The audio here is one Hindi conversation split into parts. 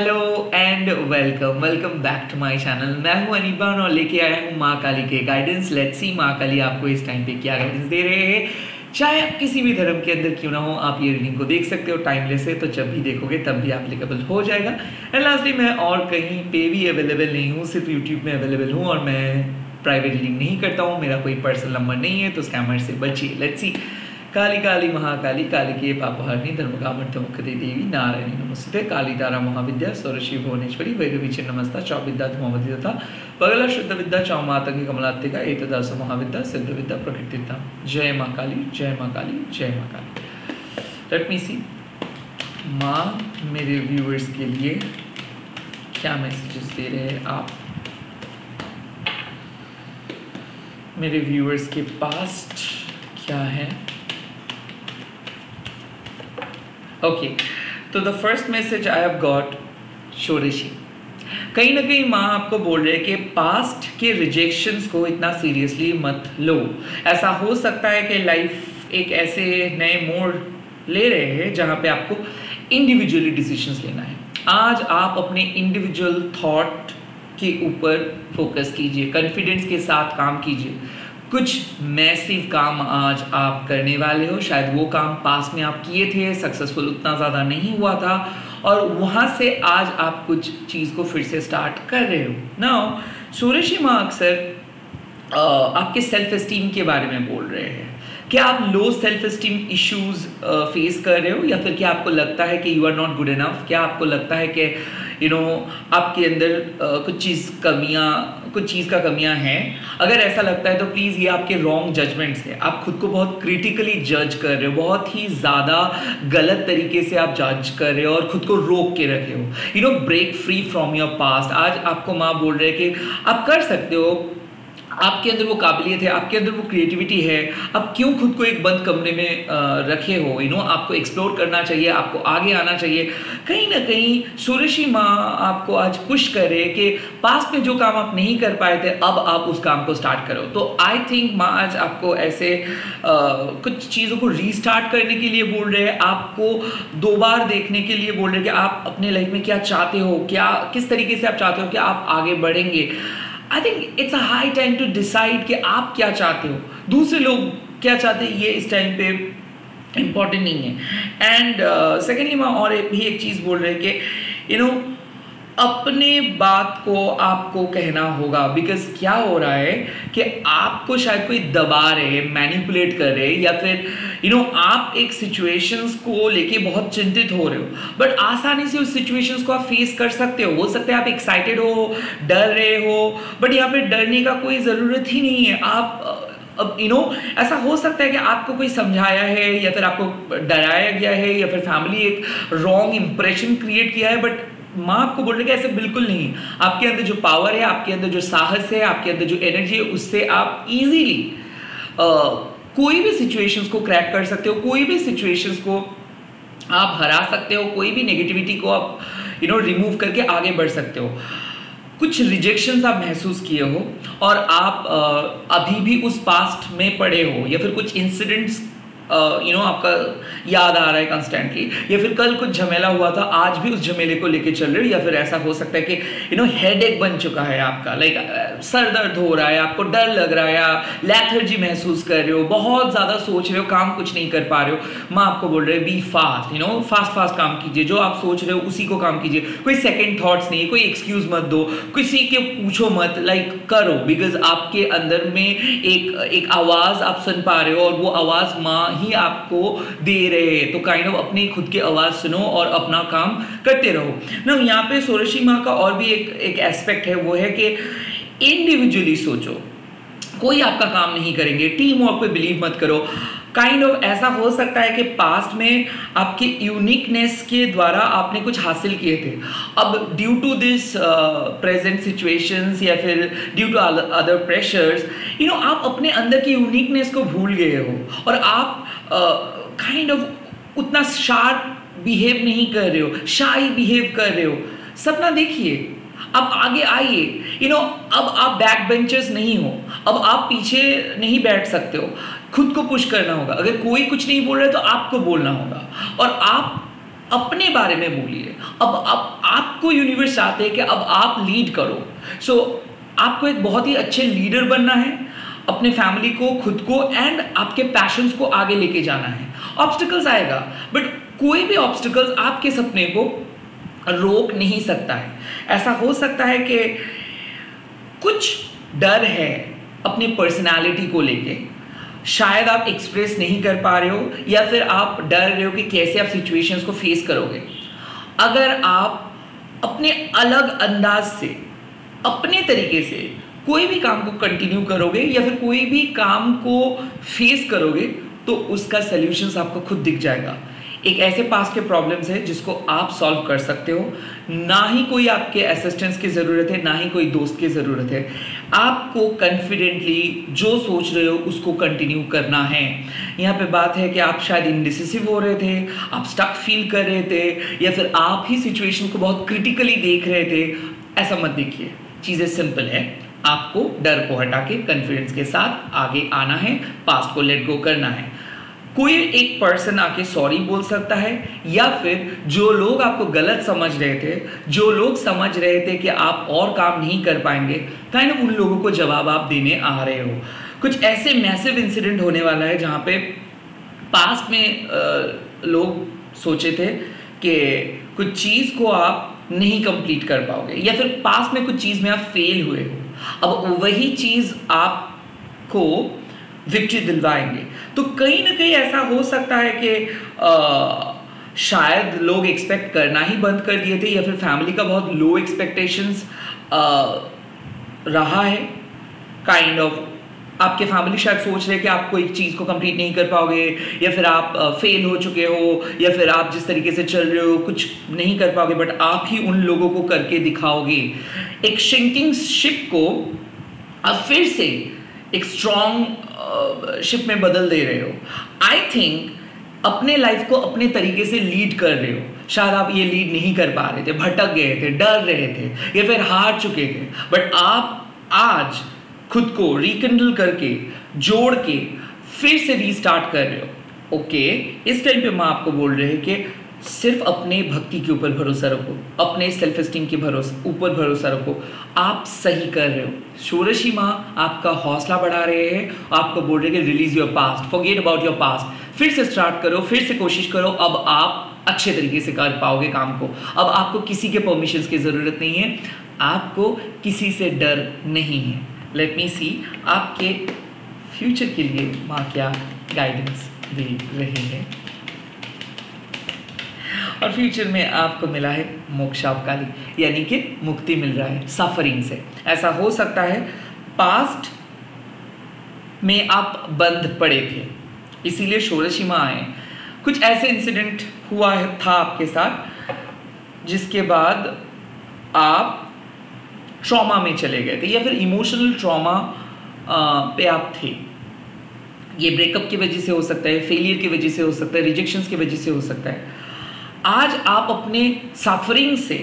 Hello and welcome back to my channel. मैं हूं अनिबान और लेके आया हूं माँ काली के गाइडेंस। लेट्स सी माँ काली आपको इस टाइम पे क्या गाइडेंस दे रहे हैं। चाहे आप किसी भी धर्म के अंदर क्यों ना हो, आप ये रीडिंग को देख सकते हो टाइमलेस है, तो जब भी देखोगे तब भी एप्लीकेबल हो जाएगा। एंड लास्टली मैं और कहीं पे भी अवेलेबल नहीं हूँ, सिर्फ यूट्यूब में अवेलेबल हूँ और मैं प्राइवेट रीडिंग नहीं करता हूँ। मेरा कोई पर्सनल नंबर नहीं है, तो स्कैमर से बचिए। Let's see. काली काली महाकाली कालिके पापहारिणी धर्मकामर्थमुखदे देवी नारायणी नमस्ते। काली तारा महाविद्या सरस्वती भुवनेश्वरी वैरवी नमस्ता चौविद्या धूमवती तथा पगला शुद्ध विद्या चौमातंगी कमलात्मिका एतदास महाविद्या सिद्ध विद्या प्रकृतिता। जय माँ काली, जय माँ काली, जय माँ काली। लेट मी सी माँ मेरे व्यूअर्स के लिए क्या मैसेजेस दे रहे हैं आप। मेरे व्यूअर्स के पास्ट क्या है। ओके, तो the first message I have got Shodashi. कहीं ना कहीं माँ आपको बोल रहे हैं कि पास्ट के रिजेक्शंस को इतना सीरियसली मत लो। ऐसा हो सकता है कि लाइफ एक ऐसे नए मोड़ ले रहे हैं जहाँ पे आपको इंडिविजुअली डिसीजंस लेना है। आज आप अपने इंडिविजुअल थॉट के ऊपर फोकस कीजिए, कॉन्फिडेंस के साथ काम कीजिए। कुछ मैसिव काम आज आप करने वाले हो। शायद वो काम पास में आप किए थे, सक्सेसफुल उतना ज़्यादा नहीं हुआ था और वहाँ से आज आप कुछ चीज़ को फिर से स्टार्ट कर रहे हो। नाउ षोडशी माँ अक्सर आपके सेल्फ एस्टीम के बारे में बोल रहे हैं। क्या आप low self esteem issues face कर रहे हो, या फिर क्या आपको लगता है कि you are not good enough? क्या आपको लगता है कि आपके अंदर कुछ चीज़ का कमियां हैं? अगर ऐसा लगता है तो प्लीज़ ये आपके रॉन्ग जजमेंट्स है। आप खुद को बहुत क्रिटिकली जज कर रहे हो, बहुत ही ज़्यादा गलत तरीके से आप जज कर रहे हो और खुद को रोक के रखे हो। Break free from your past. आज आपको माँ बोल रहे हैं कि आप कर सकते हो, आपके अंदर वो काबिलियत है, आपके अंदर वो क्रिएटिविटी है। आप क्यों खुद को एक बंद कमरे में रखे हो? आपको एक्सप्लोर करना चाहिए, आपको आगे आना चाहिए। कहीं ना कहीं षोडशी माँ आपको आज पुश कर रहे हैं कि पास्ट में जो काम आप नहीं कर पाए थे, अब आप उस काम को स्टार्ट करो। तो आई थिंक माँ आज आपको ऐसे कुछ चीज़ों को रीस्टार्ट करने के लिए बोल रहे हैं, आपको दो बार देखने के लिए बोल रहे हैं कि आप अपने लाइफ में क्या चाहते हो, किस तरीके से आप चाहते हो कि आप आगे बढ़ेंगे। I think it's a high time to decide कि आप क्या चाहते हो। दूसरे लोग क्या चाहते हैं ये इस टाइम पे इम्पॉर्टेंट नहीं है। एंड सेकेंडली मैं और भी एक चीज़ बोल रहे हैं कि अपने बात को आपको कहना होगा। बिकॉज क्या हो रहा है कि आपको शायद कोई दबा रहे, मैनिपुलेट कर रहे, या फिर आप एक सिचुएशंस को लेके बहुत चिंतित हो रहे हो, बट आसानी से उस सिचुएशंस को आप फेस कर सकते हो सकता है आप एक्साइटेड हो, डर रहे हो, बट यहाँ पे डरने का कोई ज़रूरत ही नहीं है। आप अब ऐसा हो सकता है कि आपको कोई समझाया है, या फिर आपको डराया गया है, या फिर फैमिली एक रॉन्ग इंप्रेशन क्रिएट किया है, बट माँ आपको बोल रही है कि ऐसे बिल्कुल नहीं। आपके अंदर जो पावर है, आपके अंदर जो साहस है, आपके अंदर जो एनर्जी है, उससे आप इजीली कोई भी सिचुएशंस को क्रैक कर सकते हो, कोई भी सिचुएशंस को आप हरा सकते हो, कोई भी नेगेटिविटी को आप रिमूव करके आगे बढ़ सकते हो। कुछ रिजेक्शंस आप महसूस किए हो और आप अभी भी उस पास्ट में पड़े हो, या फिर कुछ इंसिडेंट्स आपका याद आ रहा है कंस्टेंटली, या फिर कल कुछ झमेला हुआ था, आज भी उस झमेले को लेके चल रहे हो, या फिर ऐसा हो सकता है कि हेडेक बन चुका है आपका, लाइक सर दर्द हो रहा है, आपको डर लग रहा है, आप लेथर्जी महसूस कर रहे हो, बहुत ज़्यादा सोच रहे हो, काम कुछ नहीं कर पा रहे हो। माँ आपको बोल रहे हैं बी फास्ट, फास्ट काम कीजिए, जो आप सोच रहे हो उसी को काम कीजिए। कोई सेकेंड थॉट्स नहीं, कोई एक्सक्यूज मत दो, किसी के पूछो मत, लाइक करो। बिकॉज आपके अंदर में एक आवाज़ आप सुन पा रहे हो और वो आवाज़ माँ ही आपको दे रहे हैं। तो काइंड ऑफ अपनी खुद की आवाज सुनो और अपना काम करते रहो ना। यहाँ पे षोडशी माँ का और भी एक एस्पेक्ट है, वो है कि इंडिविजुअली सोचो, कोई आपका काम नहीं करेंगे। टीम वर्क पे बिलीव मत करो। काइंड ऑफ ऐसा हो सकता है कि पास्ट में आपके यूनिकनेस के द्वारा आपने कुछ हासिल किए थे, अब due to this present situations या फिर ड्यू टू अदर प्रेशर्स आप अपने अंदर की यूनिकनेस को भूल गए हो और आप काइंड ऑफ उतना शार्प बिहेव नहीं कर रहे हो, शाई बिहेव कर रहे हो। सपना देखिए, अब आगे आइए। अब आप बैक बेंचर्स नहीं हो, अब आप पीछे नहीं बैठ सकते हो, खुद को पुश करना होगा। अगर कोई कुछ नहीं बोल रहा है तो आपको बोलना होगा और आप अपने बारे में बोलिए। अब आप आपको यूनिवर्स चाहते हैं कि अब आप लीड करो। सो आपको एक बहुत ही अच्छे लीडर बनना है, अपने फैमिली को, खुद को एंड आपके पैशंस को आगे लेके जाना है। ऑब्स्टिकल्स आएगा, बट कोई भी ऑब्स्टिकल्स आपके सपने को रोक नहीं सकता है। ऐसा हो सकता है कि कुछ डर है अपनी पर्सनालिटी को लेके, शायद आप एक्सप्रेस नहीं कर पा रहे हो, या फिर आप डर रहे हो कि कैसे आप सिचुएशंस को फेस करोगे। अगर आप अपने अलग अंदाज से, अपने तरीके से कोई भी काम को कंटिन्यू करोगे या फिर कोई भी काम को फेस करोगे, तो उसका सॉल्यूशंस आपको खुद दिख जाएगा। एक ऐसे पास्ट के प्रॉब्लम्स है जिसको आप सॉल्व कर सकते हो, ना ही कोई आपके असिस्टेंस की ज़रूरत है, ना ही कोई दोस्त की ज़रूरत है। आपको कॉन्फिडेंटली जो सोच रहे हो उसको कंटिन्यू करना है। यहाँ पे बात है कि आप शायद इंडिसिसिव हो रहे थे, आप स्टक फील कर रहे थे, या फिर आप ही सिचुएशन को बहुत क्रिटिकली देख रहे थे। ऐसा मत देखिए, चीज़ें सिंपल है। आपको डर को हटा के कॉन्फिडेंस के साथ आगे आना है, पास्ट को लेट गो करना है। कोई एक पर्सन आके सॉरी बोल सकता है, या फिर जो लोग आपको गलत समझ रहे थे, जो लोग समझ रहे थे कि आप और काम नहीं कर पाएंगे, काइंड ऑफ उन लोगों को जवाब आप देने आ रहे हो। कुछ ऐसे मैसिव इंसिडेंट होने वाला है जहाँ पे पास्ट में लोग सोचे थे कि कुछ चीज़ को आप नहीं कंप्लीट कर पाओगे, या फिर पास्ट में कुछ चीज़ में आप फेल हुए हो, अब वही चीज़ आपको विक्ट्री दिलवाएंगे। तो कहीं ना कहीं ऐसा हो सकता है कि शायद लोग एक्सपेक्ट करना ही बंद कर दिए थे, या फिर फैमिली का बहुत लो एक्सपेक्टेशंस रहा है। काइंड ऑफ आपके फैमिली शायद सोच रहे हैं कि आप कोई चीज़ को कंप्लीट नहीं कर पाओगे, या फिर आप फेल हो चुके हो, या फिर आप जिस तरीके से चल रहे हो कुछ नहीं कर पाओगे, बट आप ही उन लोगों को करके दिखाओगे। एक शिंकिंग शिप को आप फिर से एक स्ट्रॉन्ग शिप में बदल दे रहे हो। आई थिंक अपने लाइफ को अपने तरीके से लीड कर रहे हो। शायद आप ये लीड नहीं कर पा रहे थे, भटक गए थे, डर रहे थे, या फिर हार चुके थे, बट आप आज खुद को रिकंडल करके, जोड़ के फिर से रीस्टार्ट कर रहे हो। ओके, इस टाइम पे माँ आपको बोल रहे हैं कि सिर्फ अपने भक्ति के ऊपर भरोसा रखो, अपने सेल्फ एस्टीम के ऊपर भरोसा रखो, आप सही कर रहे हो। षोडशी माँ आपका हौसला बढ़ा रहे हैं, आपको बोल रहे हैं कि release your past, forget about your past, फिर से स्टार्ट करो, फिर से कोशिश करो। अब आप अच्छे तरीके से कर पाओगे काम को। अब आपको किसी के परमिशंस की ज़रूरत नहीं है, आपको किसी से डर नहीं है। लेट मी सी आपके फ्यूचर के लिए माँ क्या गाइडेंस दे रही है। और फ्यूचर में आपको मिला है मोक्षापकाली, यानी कि मुक्ति मिल रहा है सफरिंग से। ऐसा हो सकता है पास्ट में आप बंद पड़े थे, इसीलिए षोडशी माँ आए। कुछ ऐसे इंसिडेंट हुआ था आपके साथ जिसके बाद आप ट्रॉमा में चले गए थे, या फिर इमोशनल ट्रॉमा पे आप थे। ये ब्रेकअप की वजह से हो सकता है, फेलियर की वजह से हो सकता है, रिजेक्शंस की वजह से हो सकता है। आज आप अपने सफरिंग से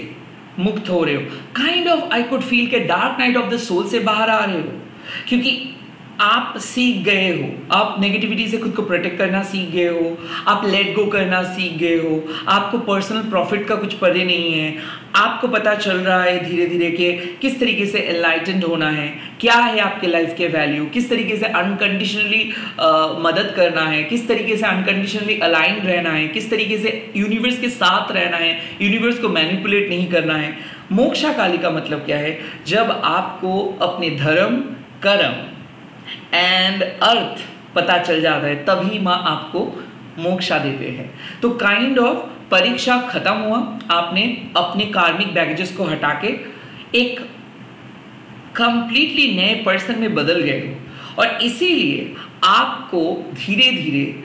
मुक्त हो रहे हो। Kind of I could feel के dark night of the soul से बाहर आ रहे हो, क्योंकि आप सीख गए हो, आप नेगेटिविटी से खुद को प्रोटेक्ट करना सीख गए हो, आप लेट गो करना सीख गए हो, आपको पर्सनल प्रॉफिट का कुछ पड़े नहीं है, आपको पता चल रहा है धीरे धीरे कि किस तरीके से एनलाइटेंड होना है, क्या है आपके लाइफ के वैल्यू, किस तरीके से अनकंडीशनली मदद करना है, किस तरीके से अनकंडीशनली अलाइन रहना है, किस तरीके से यूनिवर्स के साथ रहना है, यूनिवर्स को मैनिपुलेट नहीं करना है। मोक्षाकाली का मतलब क्या है? जब आपको अपने धर्म, कर्म एंड अर्थ पता चल जाता है, तभी माँ आपको मोक्षा देते हैं। तो काइंड ऑफ परीक्षा खत्म हुआ, आपने अपने कार्मिक बैगेजेस को हटा के एक कंप्लीटली नए पर्सन में बदल गए हो, और इसीलिए आपको धीरे धीरे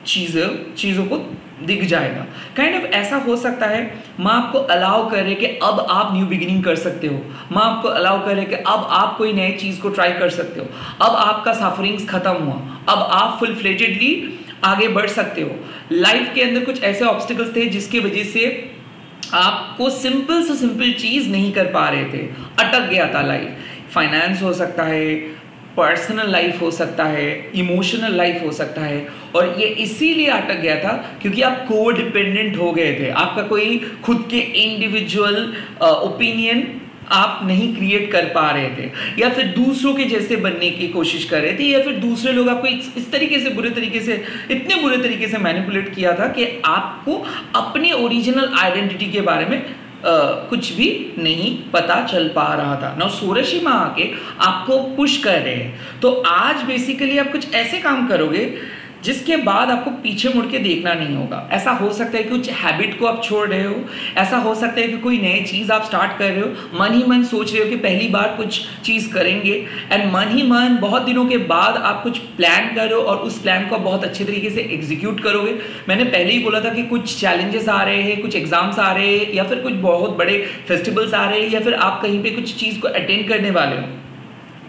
चीज़ों को दिख जाएगा। काइंड ऑफ ऐसा हो सकता है माँ आपको अलाउ करे कि अब आप न्यू बिगिनिंग कर सकते हो, माँ आपको अलाउ करे कि अब आप कोई नई चीज़ को ट्राई कर सकते हो, अब आपका सफरिंग्स खत्म हुआ, अब आप फुल फ्लेजेडली आगे बढ़ सकते हो। लाइफ के अंदर कुछ ऐसे ऑब्स्टिकल्स थे जिसकी वजह से आपको सिंपल से सिंपल चीज़ नहीं कर पा रहे थे, अटक गया था लाइफ। फाइनेंस हो सकता है, पर्सनल लाइफ हो सकता है, इमोशनल लाइफ हो सकता है, और ये इसीलिए अटक गया था क्योंकि आप को डिपेंडेंट हो गए थे। आपका कोई खुद के इंडिविजुअल ओपिनियन आप नहीं क्रिएट कर पा रहे थे, या फिर दूसरों के जैसे बनने की कोशिश कर रहे थे, या फिर दूसरे लोग आपको इस तरीके से बुरे तरीके से, इतने बुरे तरीके से मैनिपुलेट किया था कि आपको अपने ओरिजिनल आइडेंटिटी के बारे में कुछ भी नहीं पता चल पा रहा था ना। सूर्यशीमा आके आपको पुश कर रहे हैं। तो आज बेसिकली आप कुछ ऐसे काम करोगे जिसके बाद आपको पीछे मुड़ के देखना नहीं होगा। ऐसा हो सकता है कि कुछ हैबिट को आप छोड़ रहे हो, ऐसा हो सकता है कि कोई नई चीज़ आप स्टार्ट कर रहे हो, मन ही मन सोच रहे हो कि पहली बार कुछ चीज़ करेंगे, एंड मन ही मन बहुत दिनों के बाद आप कुछ प्लान करो और उस प्लान को बहुत अच्छे तरीके से एग्जीक्यूट करोगे। मैंने पहले ही बोला था कि कुछ चैलेंजेस आ रहे हैं, कुछ एग्जाम्स आ रहे हैं, या फिर कुछ बहुत बड़े फेस्टिवल्स आ रहे हैं, या फिर आप कहीं पर कुछ चीज़ को अटेंड करने वाले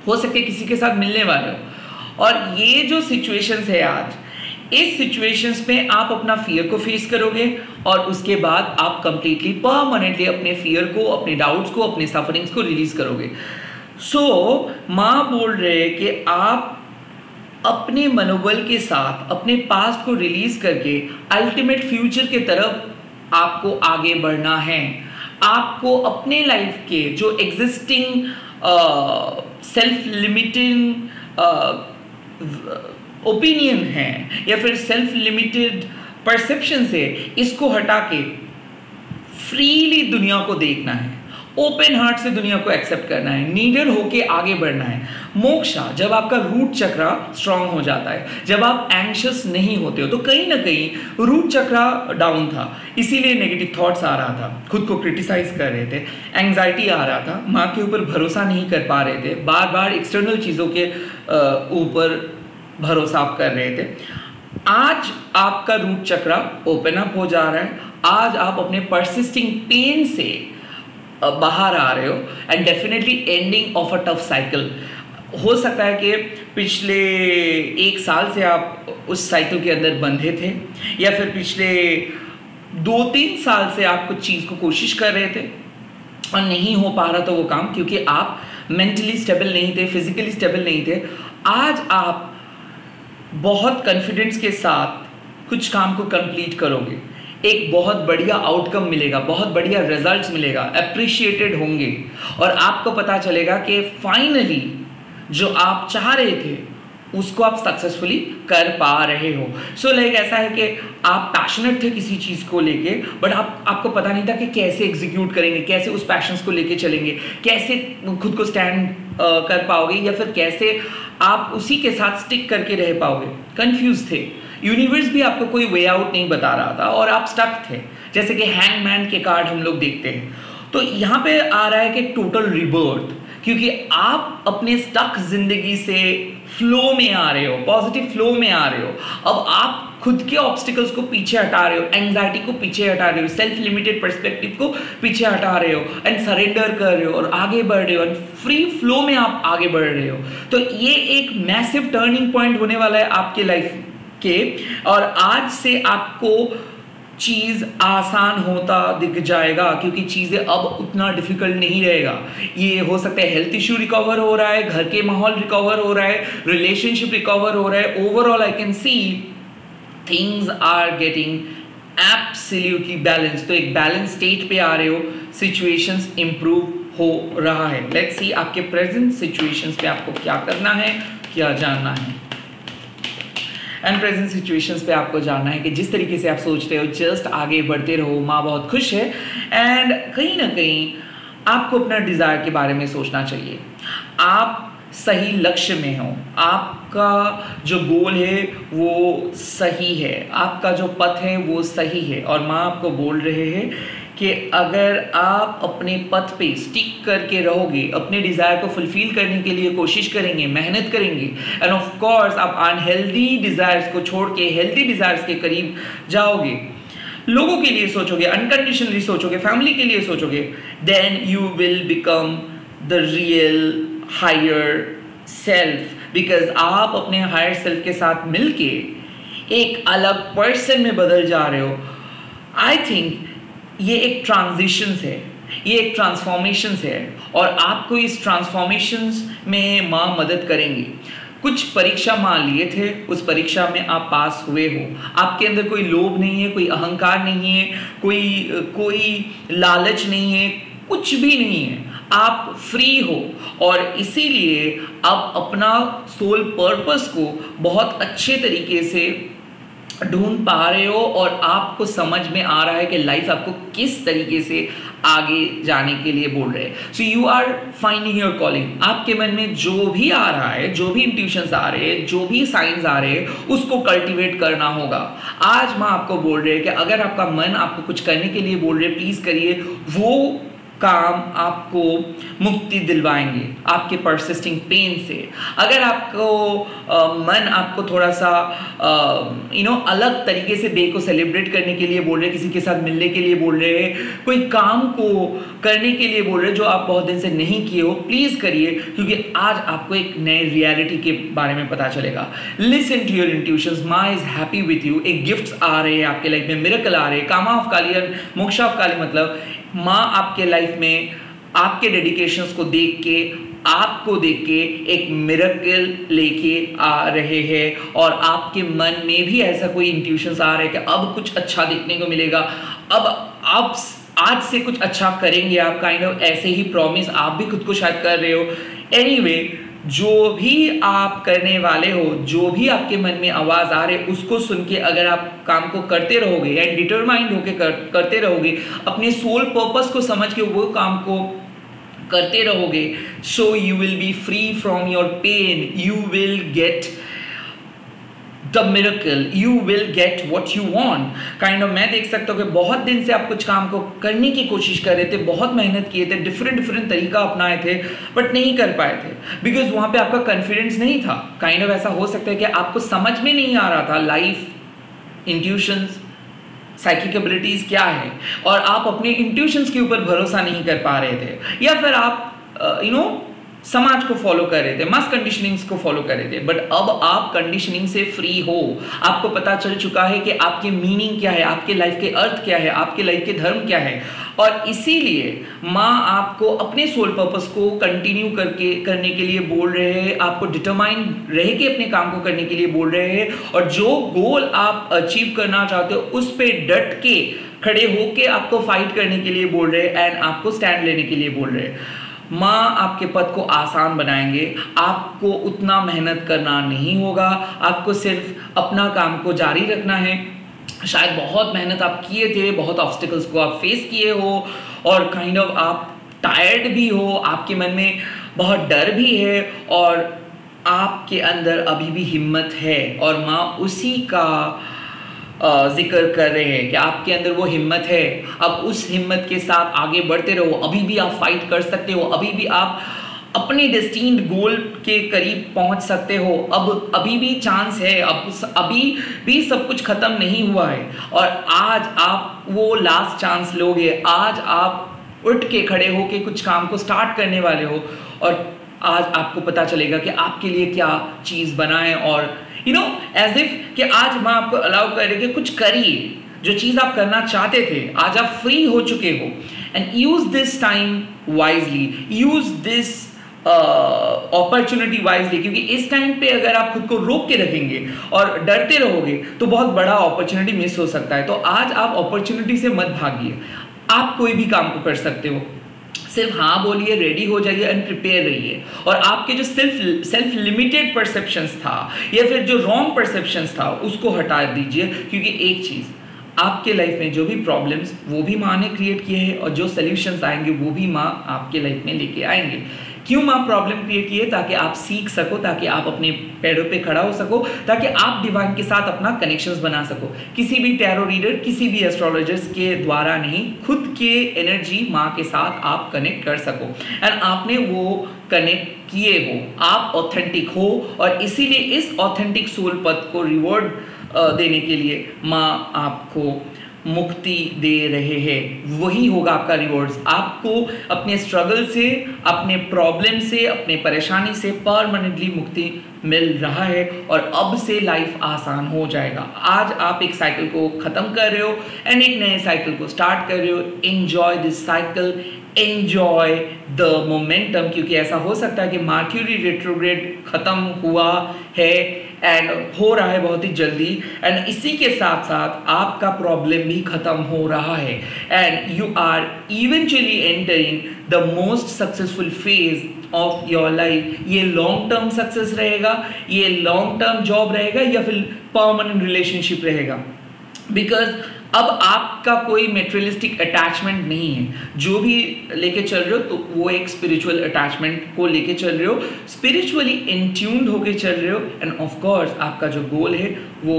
हो सकता है किसी के साथ मिलने वाले हो। और ये जो सिचुएशंस है आज, इस सिचुएशंस में आप अपना फियर को फेस करोगे और उसके बाद आप कंप्लीटली परमानेंटली अपने फियर को, अपने डाउट्स को, अपने सफरिंग्स को रिलीज करोगे। माँ बोल रहे हैं कि आप अपने मनोबल के साथ अपने पास्ट को रिलीज करके अल्टीमेट फ्यूचर के तरफ आपको आगे बढ़ना है। आपको अपने लाइफ के जो एग्जिस्टिंग सेल्फ लिमिटिंग ओपिनियन है या फिर सेल्फ लिमिटेड परसेप्शन से इसको हटा के फ्रीली दुनिया को देखना है, ओपन हार्ट से दुनिया को एक्सेप्ट करना है, नीडर होके आगे बढ़ना है। मोक्षा, जब आपका रूट चक्रा स्ट्रांग हो जाता है, जब आप एंग्शियस नहीं होते हो, तो कहीं ना कहीं रूट चक्रा डाउन था, इसीलिए नेगेटिव थॉट्स आ रहा था, खुद को क्रिटिसाइज कर रहे थे, एंग्जाइटी आ रहा था, माँ के ऊपर भरोसा नहीं कर पा रहे थे, बार बार एक्सटर्नल चीज़ों के ऊपर भरोसा आप कर रहे थे। आज आपका रूट चक्रा ओपन अप हो जा रहा है। आज आप अपने परसिस्टिंग पेन से बाहर आ रहे हो and definitely ending of a tough cycle. हो सकता है कि पिछले 1 साल से आप उस साइकिल के अंदर बंधे थे, या फिर पिछले 2-3 साल से आप कुछ चीज़ को कोशिश कर रहे थे और नहीं हो पा रहा था वो काम, क्योंकि आप मेंटली स्टेबल नहीं थे, फिजिकली स्टेबल नहीं थे। आज आप बहुत कॉन्फिडेंस के साथ कुछ काम को कंप्लीट करोगे, एक बहुत बढ़िया आउटकम मिलेगा, बहुत बढ़िया रिजल्ट्स मिलेगा, अप्रिशिएटेड होंगे, और आपको पता चलेगा कि फाइनली जो आप चाह रहे थे उसको आप सक्सेसफुली कर पा रहे हो। लाइक ऐसा है कि आप पैशनेट थे किसी चीज़ को लेके, बट आपको पता नहीं था कि कैसे एग्जीक्यूट करेंगे, कैसे उस पैशंस को लेके चलेंगे, कैसे खुद को स्टैंड कर पाओगे, या फिर कैसे आप उसी के साथ स्टिक करके रह पाओगे। कंफ्यूज थे, यूनिवर्स भी आपको कोई वे आउट नहीं बता रहा था और आप स्टक थे, जैसे कि हैंगमैन के कार्ड हम लोग देखते हैं। तो यहाँ पे आ रहा है कि टोटल रिबर्थ, क्योंकि आप अपने स्टक जिंदगी से फ्लो में आ रहे हो, पॉजिटिव फ्लो में आ रहे हो। अब आप खुद के ऑब्स्टिकल्स को पीछे हटा रहे हो, एंग्जाइटी को पीछे हटा रहे हो, सेल्फ लिमिटेड पर्सपेक्टिव को पीछे हटा रहे हो एंड सरेंडर कर रहे हो और आगे बढ़ रहे हो एंड फ्री फ्लो में आप आगे बढ़ रहे हो। तो ये एक मैसिव टर्निंग पॉइंट होने वाला है आपके लाइफ के, और आज से आपको चीज़ आसान होता दिख जाएगा, क्योंकि चीज़ें अब उतना डिफिकल्ट नहीं रहेगा। ये हो सकता है हेल्थ इश्यू रिकवर हो रहा है, घर के माहौल रिकवर हो रहा है, रिलेशनशिप रिकवर हो रहा है। Overall I can see things are getting absolutely balance. तो एक बैलेंस स्टेट पे आ रहे हो, सिचुएशंस इंप्रूव हो रहा है। लेट्स सी आपके प्रेजेंट सिचुएशंस पे आपको क्या करना है, क्या जानना है। एंड प्रेजेंट सिचुएशंस पे आपको जानना है कि जिस तरीके से आप सोच रहे हो जस्ट आगे बढ़ते रहो, माँ बहुत खुश है। एंड कहीं ना कहीं आपको अपना डिज़ायर के बारे में सोचना चाहिए। आप सही लक्ष्य में हो, आपका जो गोल है वो सही है, आपका जो पथ है वो सही है, और माँ आपको बोल रहे हैं कि अगर आप अपने पथ पे स्टिक करके रहोगे, अपने डिज़ायर को फुलफिल करने के लिए कोशिश करेंगे, मेहनत करेंगे, एंड ऑफ कोर्स आप अनहेल्दी डिज़ायर्स को छोड़ के हेल्दी डिज़ायर्स के करीब जाओगे, लोगों के लिए सोचोगे, अनकंडीशनली सोचोगे, फैमिली के लिए सोचोगे, then you will become the real higher self, because आप अपने हायर सेल्फ के साथ मिलके एक अलग पर्सन में बदल जा रहे हो। आई थिंक ये एक ट्रांजिशन है, ये एक ट्रांसफॉर्मेशंस है और आपको इस ट्रांसफॉर्मेशंस में माँ मदद करेंगी। कुछ परीक्षा मान लिए थे, उस परीक्षा में आप पास हुए हो, आपके अंदर कोई लोभ नहीं है, कोई अहंकार नहीं है, कोई लालच नहीं है, कुछ भी नहीं है, आप फ्री हो और इसीलिए आप अपना सोल पर्पस को बहुत अच्छे तरीके से ढूंढ पा रहे हो और आपको समझ में आ रहा है कि लाइफ आपको किस तरीके से आगे जाने के लिए बोल रहे हैं। So you are finding your calling. आपके मन में जो भी आ रहा है, जो भी इंट्यूशंस आ रहे हैं, जो भी साइंस आ रहे हैं, उसको कल्टीवेट करना होगा। आज मैं आपको बोल रहे हैं कि अगर आपका मन आपको कुछ करने के लिए बोल रहे हैं, प्लीज करिए। वो काम आपको मुक्ति दिलवाएंगे आपके परसिस्टिंग पेन से। अगर आपको मन आपको थोड़ा सा अलग तरीके से डे को सेलिब्रेट करने के लिए बोल रहे हैं, किसी के साथ मिलने के लिए बोल रहे हैं, कोई काम को करने के लिए बोल रहे हैं जो आप बहुत दिन से नहीं किए हो, प्लीज करिए, क्योंकि आज आपको एक नए रियलिटी के बारे में पता चलेगा। लिसन टू योर इंट्यूशंस, माँ इज हैप्पी विथ यू। एक गिफ्ट्स आ रहे हैं आपके लाइफ में, मिरेकल आ रहे हैं। कामा ऑफ काली और मोक्षा ऑफ काली मतलब माँ आपके लाइफ में आपके डेडिकेशंस को देख के, आपको देख के एक मिरेकल लेके आ रहे हैं और आपके मन में भी ऐसा कोई इंट्यूशंस आ रहा है कि अब कुछ अच्छा देखने को मिलेगा, अब आप आज से कुछ अच्छा करेंगे। आप काइंड ऑफ ऐसे ही प्रॉमिस आप भी खुद को शायद कर रहे हो। एनीवे, जो भी आप करने वाले हो, जो भी आपके मन में आवाज आ रही है, उसको सुन के अगर आप काम को करते रहोगे एंड डिटरमाइंड होके करते रहोगे, अपने सोल पर्पस को समझ के वो काम को करते रहोगे, so you will be free from your pain, you will get the miracle, you will get what you want. Kind of मैं देख सकता हूँ कि बहुत दिन से आप कुछ काम को करने की कोशिश कर रहे थे, बहुत मेहनत किए थे, डिफरेंट तरीका अपनाए थे, बट नहीं कर पाए थे बिकॉज वहाँ पे आपका कॉन्फिडेंस नहीं था। काइंड ऑफ ऐसा हो सकता है कि आपको समझ में नहीं आ रहा था लाइफ, इंट्यूशंस, साइकिक एबिलिटीज क्या है, और आप अपने इंट्यूशंस के ऊपर भरोसा नहीं कर पा रहे थे, या फिर आप समाज को फॉलो कर रहे थे, मास कंडीशनिंग्स को फॉलो कर रहे थे। बट अब आप कंडीशनिंग से फ्री हो, आपको पता चल चुका है कि आपकी मीनिंग क्या है, आपके लाइफ के अर्थ क्या है, आपके लाइफ के धर्म क्या है, और इसीलिए माँ आपको अपने सोल पर्पस को कंटिन्यू करने के लिए बोल रहे हैं, आपको डिटरमाइंड रह के अपने काम को करने के लिए बोल रहे हैं, और जो गोल आप अचीव करना चाहते हो उस पर डट के खड़े होके आपको फाइट करने के लिए बोल रहे हैं एंड आपको स्टैंड लेने के लिए बोल रहे हैं। माँ आपके पथ को आसान बनाएंगे, आपको उतना मेहनत करना नहीं होगा, आपको सिर्फ अपना काम को जारी रखना है। शायद बहुत मेहनत आप किए थे, बहुत ऑब्स्टिकल्स को आप फेस किए हो और काइंड ऑफ आप टायर्ड भी हो, आपके मन में बहुत डर भी है और आपके अंदर अभी भी हिम्मत है, और माँ उसी का जिक्र कर रहे हैं कि आपके अंदर वो हिम्मत है। अब उस हिम्मत के साथ आगे बढ़ते रहो, अभी भी आप फाइट कर सकते हो, अभी भी आप अपने डेस्टिन्ड गोल के करीब पहुंच सकते हो, अभी भी चांस है, अभी भी सब कुछ खत्म नहीं हुआ है, और आज आप वो लास्ट चांस लोगे। आज आप उठ के खड़े होके कुछ काम को स्टार्ट करने वाले हो, और आज आपको पता चलेगा कि आपके लिए क्या चीज़ बना है, और एज इफ कि आज मैं आपको अलाउ कर रही कि कुछ करिए, जो चीज़ आप करना चाहते थे, आज आप फ्री हो चुके हो, and use this time wisely, use this opportunity wisely, क्योंकि इस टाइम पे अगर आप खुद को रोक के रखेंगे और डरते रहोगे तो बहुत बड़ा अपॉर्चुनिटी मिस हो सकता है। तो आज आप अपॉर्चुनिटी से मत भागिए, आप कोई भी काम को कर सकते हो, सिर्फ हाँ बोलिए, रेडी हो जाइए एंड प्रिपेयर रहिए, और आपके जो सेल्फ लिमिटेड परसेप्शंस था या फिर जो रॉन्ग परसेप्शंस था उसको हटा दीजिए, क्योंकि एक चीज़, आपके लाइफ में जो भी प्रॉब्लम्स वो भी माँ ने क्रिएट किए हैं, और जो सॉल्यूशंस आएंगे वो भी माँ आपके लाइफ में लेके आएंगे। क्यों माँ प्रॉब्लम क्रिएट किए? ताकि आप सीख सको, ताकि आप अपने पैरों पे खड़ा हो सको, ताकि आप डिवाइन के साथ अपना कनेक्शंस बना सको। किसी भी टैरो रीडर, किसी भी एस्ट्रोलॉजर्स के द्वारा नहीं, खुद के एनर्जी माँ के साथ आप कनेक्ट कर सको, एंड आपने वो कनेक्ट किए हो, आप ऑथेंटिक हो, और इसीलिए इस ऑथेंटिक सोल पथ को रिवॉर्ड देने के लिए माँ आपको मुक्ति दे रहे हैं, वही होगा आपका रिवॉर्ड्स। आपको अपने स्ट्रगल से, अपने प्रॉब्लम से, अपने परेशानी से परमानेंटली मुक्ति मिल रहा है और अब से लाइफ आसान हो जाएगा। आज आप एक साइकिल को ख़त्म कर रहे हो एंड एक नए साइकिल को स्टार्ट कर रहे हो। Enjoy this cycle, enjoy the momentum, क्योंकि ऐसा हो सकता है कि मर्क्यूरी रेट्रोग्रेड ख़त्म हुआ है एंड हो रहा है बहुत ही जल्दी, एंड इसी के साथ साथ आपका प्रॉब्लम भी ख़त्म हो रहा है and you are eventually entering the most successful phase of your life. ये लॉन्ग टर्म सक्सेस रहेगा, ये लॉन्ग टर्म जॉब रहेगा या फिर परमानेंट रिलेशनशिप रहेगा, बिकॉज अब आपका कोई मेटेरियलिस्टिक अटैचमेंट नहीं है। जो भी लेके चल रहे हो तो वो एक स्पिरिचुअल अटैचमेंट को लेके चल रहे हो, स्पिरिचुअली इंट्यून्ड होके चल रहे हो एंड ऑफ कोर्स आपका जो गोल है वो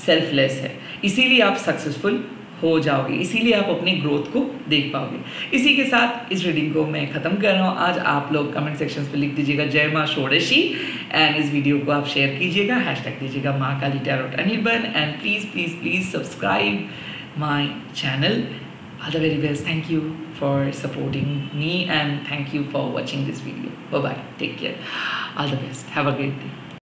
सेल्फलेस है। इसीलिए आप सक्सेसफुल हो जाओगे, इसीलिए आप अपनी ग्रोथ को देख पाओगे। इसी के साथ इस रीडिंग को मैं ख़त्म कर रहा हूँ। आज आप लोग कमेंट सेक्शंस पे लिख दीजिएगा जय माँ षोडशी एंड इस वीडियो को आप शेयर कीजिएगा, हैशटैग दीजिएगा माँ Kali tarot Anirban and please please please subscribe my channel. All the very best, thank you for supporting me and thank you for watching this video. Bye bye, take care, all the best, have a great day.